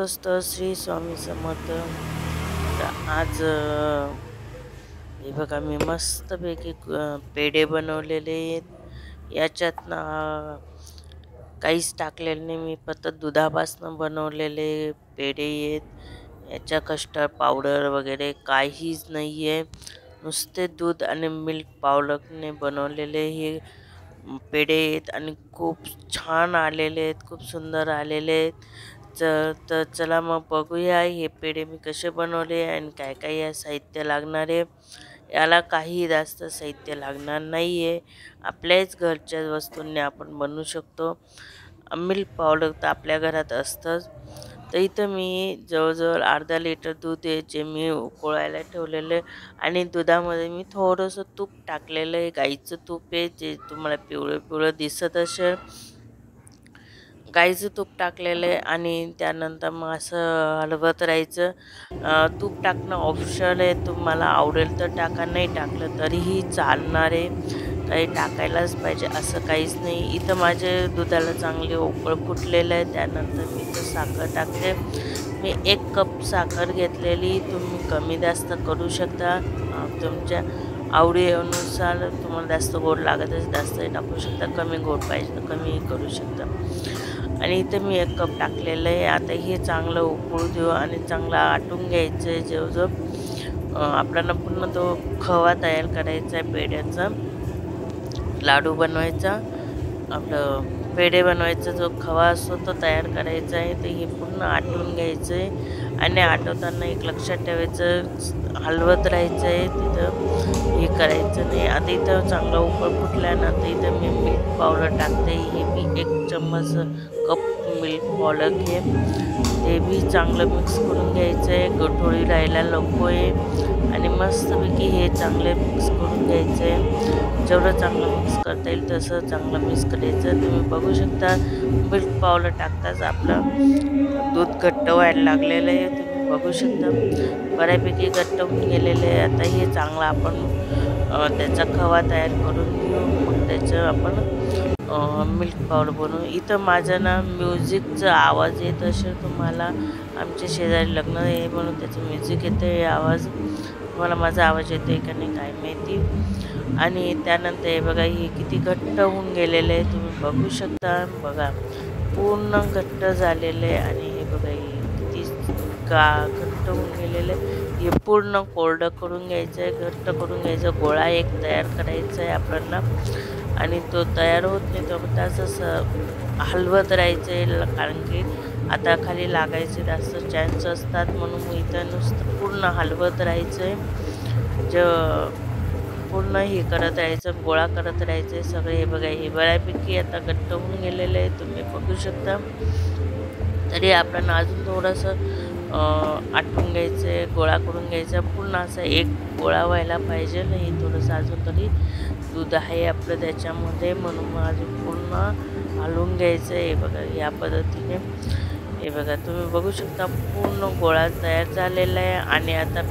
स्वस्त श्री स्वामी समर्थ। तर आज हे बघा मी मस्तपैकी पेढे बनवलेले आहेत। याच्यात ना काहीच टाकलेलं नाही, मी फक्त दुधापासून बनवलेले पेढे आहेत। याच्या कस्टर्ड पावडर वगैरे काहीच नाही आहे, नुसते दूध आणि मिल्क पावडरने बनवलेले हे पेढे आहेत आणि खूप छान आलेले आहेत, खूप सुंदर आलेले आहेत। तर चला मग बघूया हे पेढे मी कसे बनवले आणि काय काय या साहित्य लागणार आहे। याला काही जास्त साहित्य लागणार नाही आहे, आपल्याच घरच्या वस्तूंनी आपण बनवू शकतो। मिल्क पावडर तर आपल्या घरात असतंच। तर इथं मी जवळजवळ अर्धा लिटर दूध आहे जे मी उकळायला ठेवलेलं आहे आणि दुधामध्ये मी थोडंसं तूप टाकलेलं आहे, गाईचं तूप आहे जे तुम्हाला पिवळं पिवळं दिसत असेल। गाईचं तूप टाकलेलं आहे आणि त्यानंतर मग असं हलवत राहायचं। तूप टाकणं ऑप्शनल आहे, तुम्हाला आवडेल तर टाका, नाही टाकलं तरीही चालणार आहे, काही टाकायलाच पाहिजे असं काहीच नाही। इथं माझे दुधाला चांगले उकळ फुटलेलं आहे, त्यानंतर मी इथं साखर टाकते। मी 1 कप साखर घेतलेली, तुम्ही कमी जास्त करू शकता तुमच्या आवडीनुसार। तुम्हाला जास्त गोड लागत असेल जास्तही टाकू शकता, कमी गोड पाहिजे तर कमीही करू शकता। आणि इथे मी 1 कप टाकलेलं आहे। आता हे चांगलं उकळू देऊ आणि चांगलं आटून घ्यायचं आहे। जवळजवळ आपल्याला पुन्हा तो खवा तयार करायचा आहे पेढ्याचा, लाडू बनवायचा, आपलं पेढे बनवायचा जो खवा असतो तो तयार करायचा आहे। तर हे पूर्ण आटून घ्यायचं आहे आणि आटवताना एक लक्षात ठेवायचं, हलवत राहायचं आहे, तिथं हे करायचं नाही। आता इथं चांगला उकळ फुटल्यानंतर इथं मी मिल्क पावडर टाकते, हे मी 1 चम्मच कप मिल्क पावडर घे, ते बी चांगलं मिक्स करून घ्यायचं आहे, गठोळी राहायला नको आहे। आणि मस्तपैकी हे चांगले मिक्स करून घ्यायचं आहे, जेवढं चांगलं मिक्स करता येईल तसं चांगलं मिक्स करायचं। तुम्ही बघू शकता मिल्क पावडर टाकताच आपलं दूध घट्ट व्हायला लागलेलं आहे, तुम्ही बघू शकता बऱ्यापैकी घट्ट होऊन गेलेलं आहे। आता हे चांगलं आपण त्याचा खवा तयार करून घेऊ, मग त्याचं आपण मिल्क पावडर बनवू। इथं माझं ना म्युझिकचा आवाज येत असेल तुम्हाला, आमच्या शेजारी लग्न आहे म्हणून त्याचं म्युझिक येतं आहे, आवाज तुम्हाला माझा आवाज येतो आहे का नाही काय माहिती। आणि त्यानंतर हे बघा हे किती घट्ट होऊन गेलेलं आहे, तुम्ही बघू शकता, बघा पूर्ण घट्ट झालेलं आहे। आणि हे बघा हे किती घट्ट होऊन गेलेलं आहे, हे पूर्ण कोरडं करून घ्यायचं आहे, घट्ट करून घ्यायचं। गोळा एक तयार करायचा आहे आपल्याला आणि तो तयार होत नाही तर तसंच हलवत राहायचं आहे, कारण की आता खाली लागायचे जास्त चान्स असतात, म्हणून मग इथं नुसतं पूर्ण हलवत राहायचं आहे। पूर्ण हे करत राहायचं, गोळा करत राहायचं सगळे। हे बघा हे बऱ्यापैकी आता घट्ट होऊन गेलेलं आहे, तुम्ही बघू शकता। तरी आपल्याला अजून थोडंसं आटून घ्यायचं आहे, गोळा करून घ्यायचा, पूर्ण असा एक गोळा व्हायला पाहिजे नाही, थोडंसं अजून तरी दूध आहे आपलं त्याच्यामध्ये, म्हणून मग अजून पूर्ण हलवून घ्यायचं आहे। हे बघा या पद्धतीने, हे बघा तुम्ही बघू शकता पूर्ण गोळा तयार झालेला आहे। आणि आता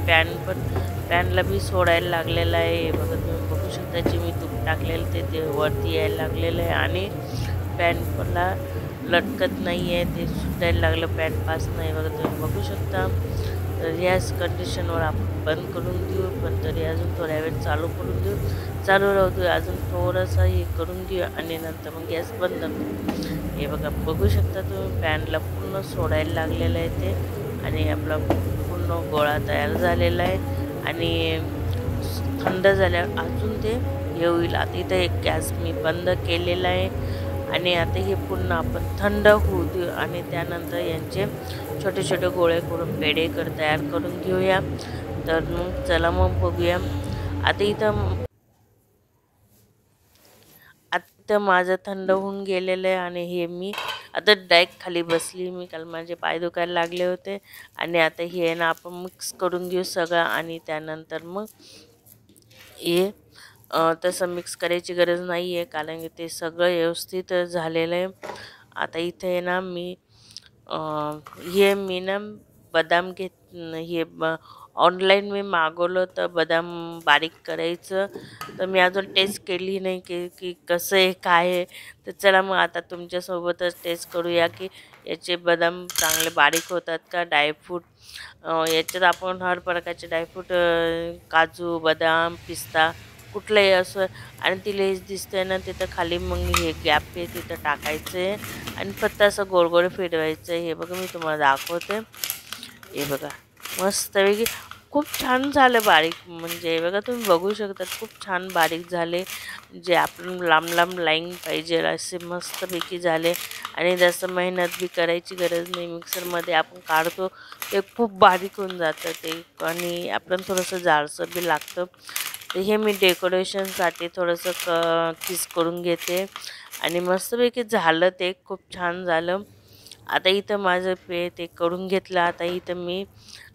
पॅनला बी सोडायला लागलेलं आहे, हे बघा तुम्ही बघू शकता, जे मी तूप टाकलेलं ते वरती यायला लागलेलं आहे आणि पॅनला लटकत नाही आहे, ते सुटायला लागलं पॅनपासून, हे बघा तुम्ही बघू शकता। तर याच कंडिशनवर आपण बंद करून देऊ, पण तरी अजून थोड्या वेळ चालू करून देऊ, चालू राहू देऊ, अजून थोडंसं हे करून घेऊ आणि नंतर मग गॅस बंद करू। हे बघा बघू शकता तुम्ही पॅनला पूर्ण सोडायला लागलेलं आहे ते, आणि आपला पूर्ण गोळा तयार झालेला आहे। आणि थंड झाल्यावर अजून ते हे होईल। आता इथं एक गॅस मी बंद केलेला आहे आणि आता हे पूर्ण आपण थंड होऊ देऊ आणि त्यानंतर यांचे छोटे छोटे गोळे करून पेढे तयार करून घेऊया। तर मग चला मग बघूया। आता माझं थंड होऊन गेलेलं आहे आणि हे मी आता डायरेक्ट खाली बसली, मी काल माझे पाय दुखायला लागले होते। आणि आता हे ना आपण मिक्स करून घेऊ सगळं आणि त्यानंतर मग हे तसं मिक्स करायची गरज नाही आहे, कारण की ते सगळं व्यवस्थित झालेलं आहे। आता इथे आहे ना मी हे मी ना बदाम ऑनलाईन मी मागवलं तर बदाम बारीक करायचं, तर मी अजून टेस्ट केली नाही की कसं आहे काय आहे. तर चला मग आता तुमच्यासोबतच टेस्ट करूया की याचे बदाम चांगले बारीक होतात का. ड्रायफ्रूट याच्यात आपण हर प्रकारचे ड्रायफ्रूट काजू बदाम पिस्ता कुठलंही असं, आणि तिला हेच दिसतंय ना तिथं खाली मग हे गॅप आहे तिथं टाकायचं आहे आणि फक्त असं गोल गोल फिरवायचं आहे. हे बघा मी तुम्हाला दाखवते. हे बघा मस्तपैकी खूप छान झालं बारीक, म्हणजे हे बघा तुम्ही बघू शकता खूप छान बारीक झाले. जे आपण लांब लांब लाईन पाहिजे असे मस्तपैकी झाले. आणि जास्त मेहनत बी करायची गरज नाही. मिक्सरमध्ये आपण काढतो ते खूप बारीक होऊन जातं ते, आणि आपण थोडंसं जाडसर बी लागतं. तर हे मी डेकोरेशनसाठी थोडंसं किस करून घेते आणि मस्तपैकी झालं ते खूप छान झालं. आता इथं माझं ते करून घेतलं. आता इथं मी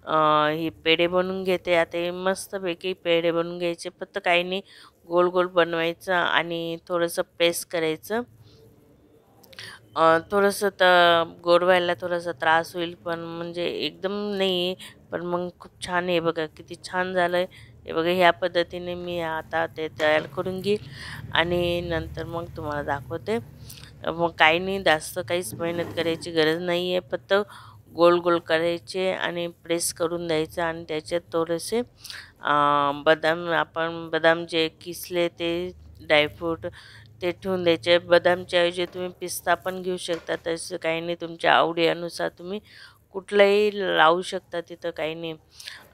हे पेढे बनवून घेते. आता हे मस्तपैकी पेढे बनवून घ्यायचे. फक्त काही नाही, गोल गोल बनवायचं आणि थोडंसं प्रेस करायचं. थोडंसं तर गोड व्हायला थोडासा त्रास होईल, पण म्हणजे एकदम नाही आहे, पण मग खूप छान आहे. बघा किती छान झालं आहे. हे बघा ह्या पद्धतीने मी आता ते तयार करून घेईल आणि नंतर मग तुम्हाला दाखवते. मग काही नाही, जास्त काहीच मेहनत करायची गरज नाही आहे. फक्त गोल गोल करायचे आणि प्रेस करून द्यायचं आणि त्याच्यात थोडेसे बदाम, आपण बदाम जे किसले ते ड्रायफ्रूट ते ठेवून द्यायचे. बदामच्या ऐवजी तुम्ही पिस्ता पण घेऊ शकता. तसं काही नाही, तुमच्या आवडीनुसार तुम्ही कुठलंही लावू शकता, तिथं काही नाही.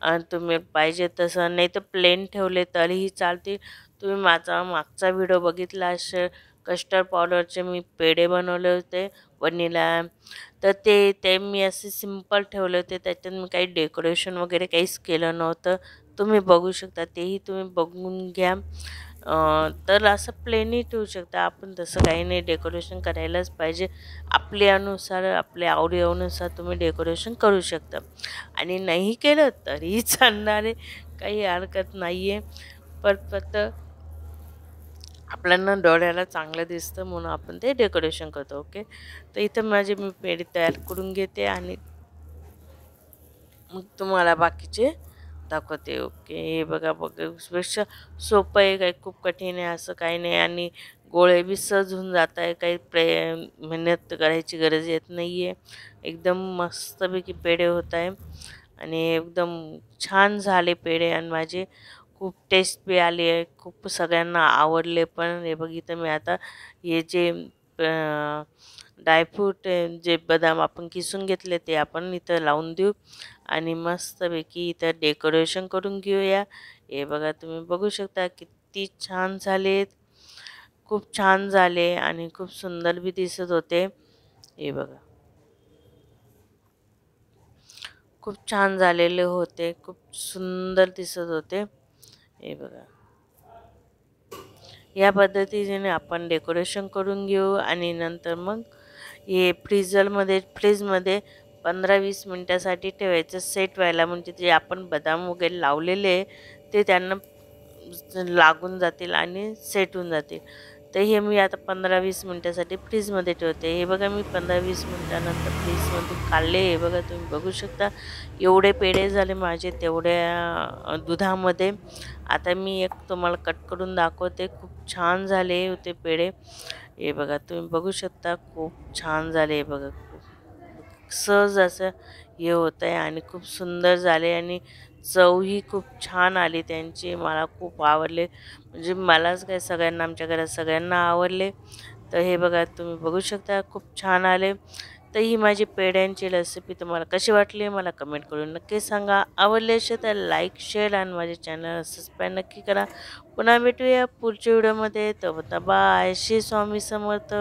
आणि तुम्ही पाहिजे तसं, नाही तर प्लेन ठेवले तरीही चालतील. तुम्ही माझा मागचा व्हिडिओ बघितला असेल, कस्टर्ड पावडरचे मी पेढे बनवले होते वनिला. तर ते ते मी असे सिंपल ठेवले होते. त्याच्यात मी काही डेकोरेशन वगैरे काहीच केलं नव्हतं. तुम्ही बघू शकता, तेही तुम्ही बघून घ्या. तर असं प्लेनही ठेवू शकता आपण, तसं काही नाही, डेकोरेशन करायलाच पाहिजे. आपल्या अनुसार आपल्या आवडीनुसार तुम्ही डेकोरेशन करू शकता आणि नाही केलं तरीही चालणार आहे, काही हरकत नाही आहे. पण फक्त आपल्याला डोळ्याला चांगलं दिसतं म्हणून आपण ते डेकोरेशन करतो. ओके, तर इथं माझे मी पेढे तयार करून घेते आणि मग तुम्हाला बाकीचे दाखवते. ओके, हे बघा पेक्षा सोपं आहे, काही खूप कठीण आहे असं काही नाही. आणि गोळे बी सहज होऊन जात आहे, काही मेहनत करायची गरज येत नाही आहे. एकदम मस्तपैकी पेढे होत आहे आणि एकदम छान झाले पेढे आणि माझे खूप टेस्ट बी आली आहे. खूप सगळ्यांना आवडले पण. हे बघितलं मी आता हे जे ड्रायफ्रूट जे बदाम आपण किसून घेतले ते आपण इथं लावून देऊ आणि मस्तपैकी इथं डेकोरेशन करून घेऊया. हे बघा तुम्ही बघू शकता किती छान झालेत, खूप छान झाले आणि खूप सुंदर बी दिसत होते. हे बघा खूप छान झालेले होते, खूप सुंदर दिसत होते. हे बघा या पद्धतीने आपण डेकोरेशन करून घेऊ आणि नंतर मग हे फ्रीजमध्ये 15-20 मिनटासाठी ठेवायचं सेट व्हायला, म्हणजे जे आपण बदाम वगैरे लावलेले ते त्यांना लागून जातील आणि सेट होऊन जातील. तर हे मी आता 15-20 मिनटासाठी फ्रीजमध्ये ठेवते. हे बघा मी 15-20 मिनटानंतर फ्रीजमधून काढले. हे बघा तुम्ही बघू शकता एवढे पेढे झाले माझे तेवढ्या दुधामध्ये. आता मी एक तुम्हाला कट करून दाखवते. खूप छान झाले होते पेढे. हे बघा तुम्ही बघू शकता खूप छान झाले. हे बघा खूप सहज असं हे होतं आहे आणि खूप सुंदर झाले आणि चवही खूप छान आली त्यांची. मला खूप आवडले, म्हणजे मलाच काय सगळ्यांना, आमच्या घरात सगळ्यांना आवडले. तर हे बघा तुम्ही बघू शकता खूप छान आले. तर ही माझी पेढ्यांची रेसिपी तुम्हाला कशी वाटली मला कमेंट करून नक्की सांगा. आवडले असेल तर लाईक शेअर आणि माझे चॅनल सबस्क्राईब नक्की करा. पुन्हा भेटूया पुढच्या व्हिडिओमध्ये. तर बाय. श्री स्वामी समर्थ.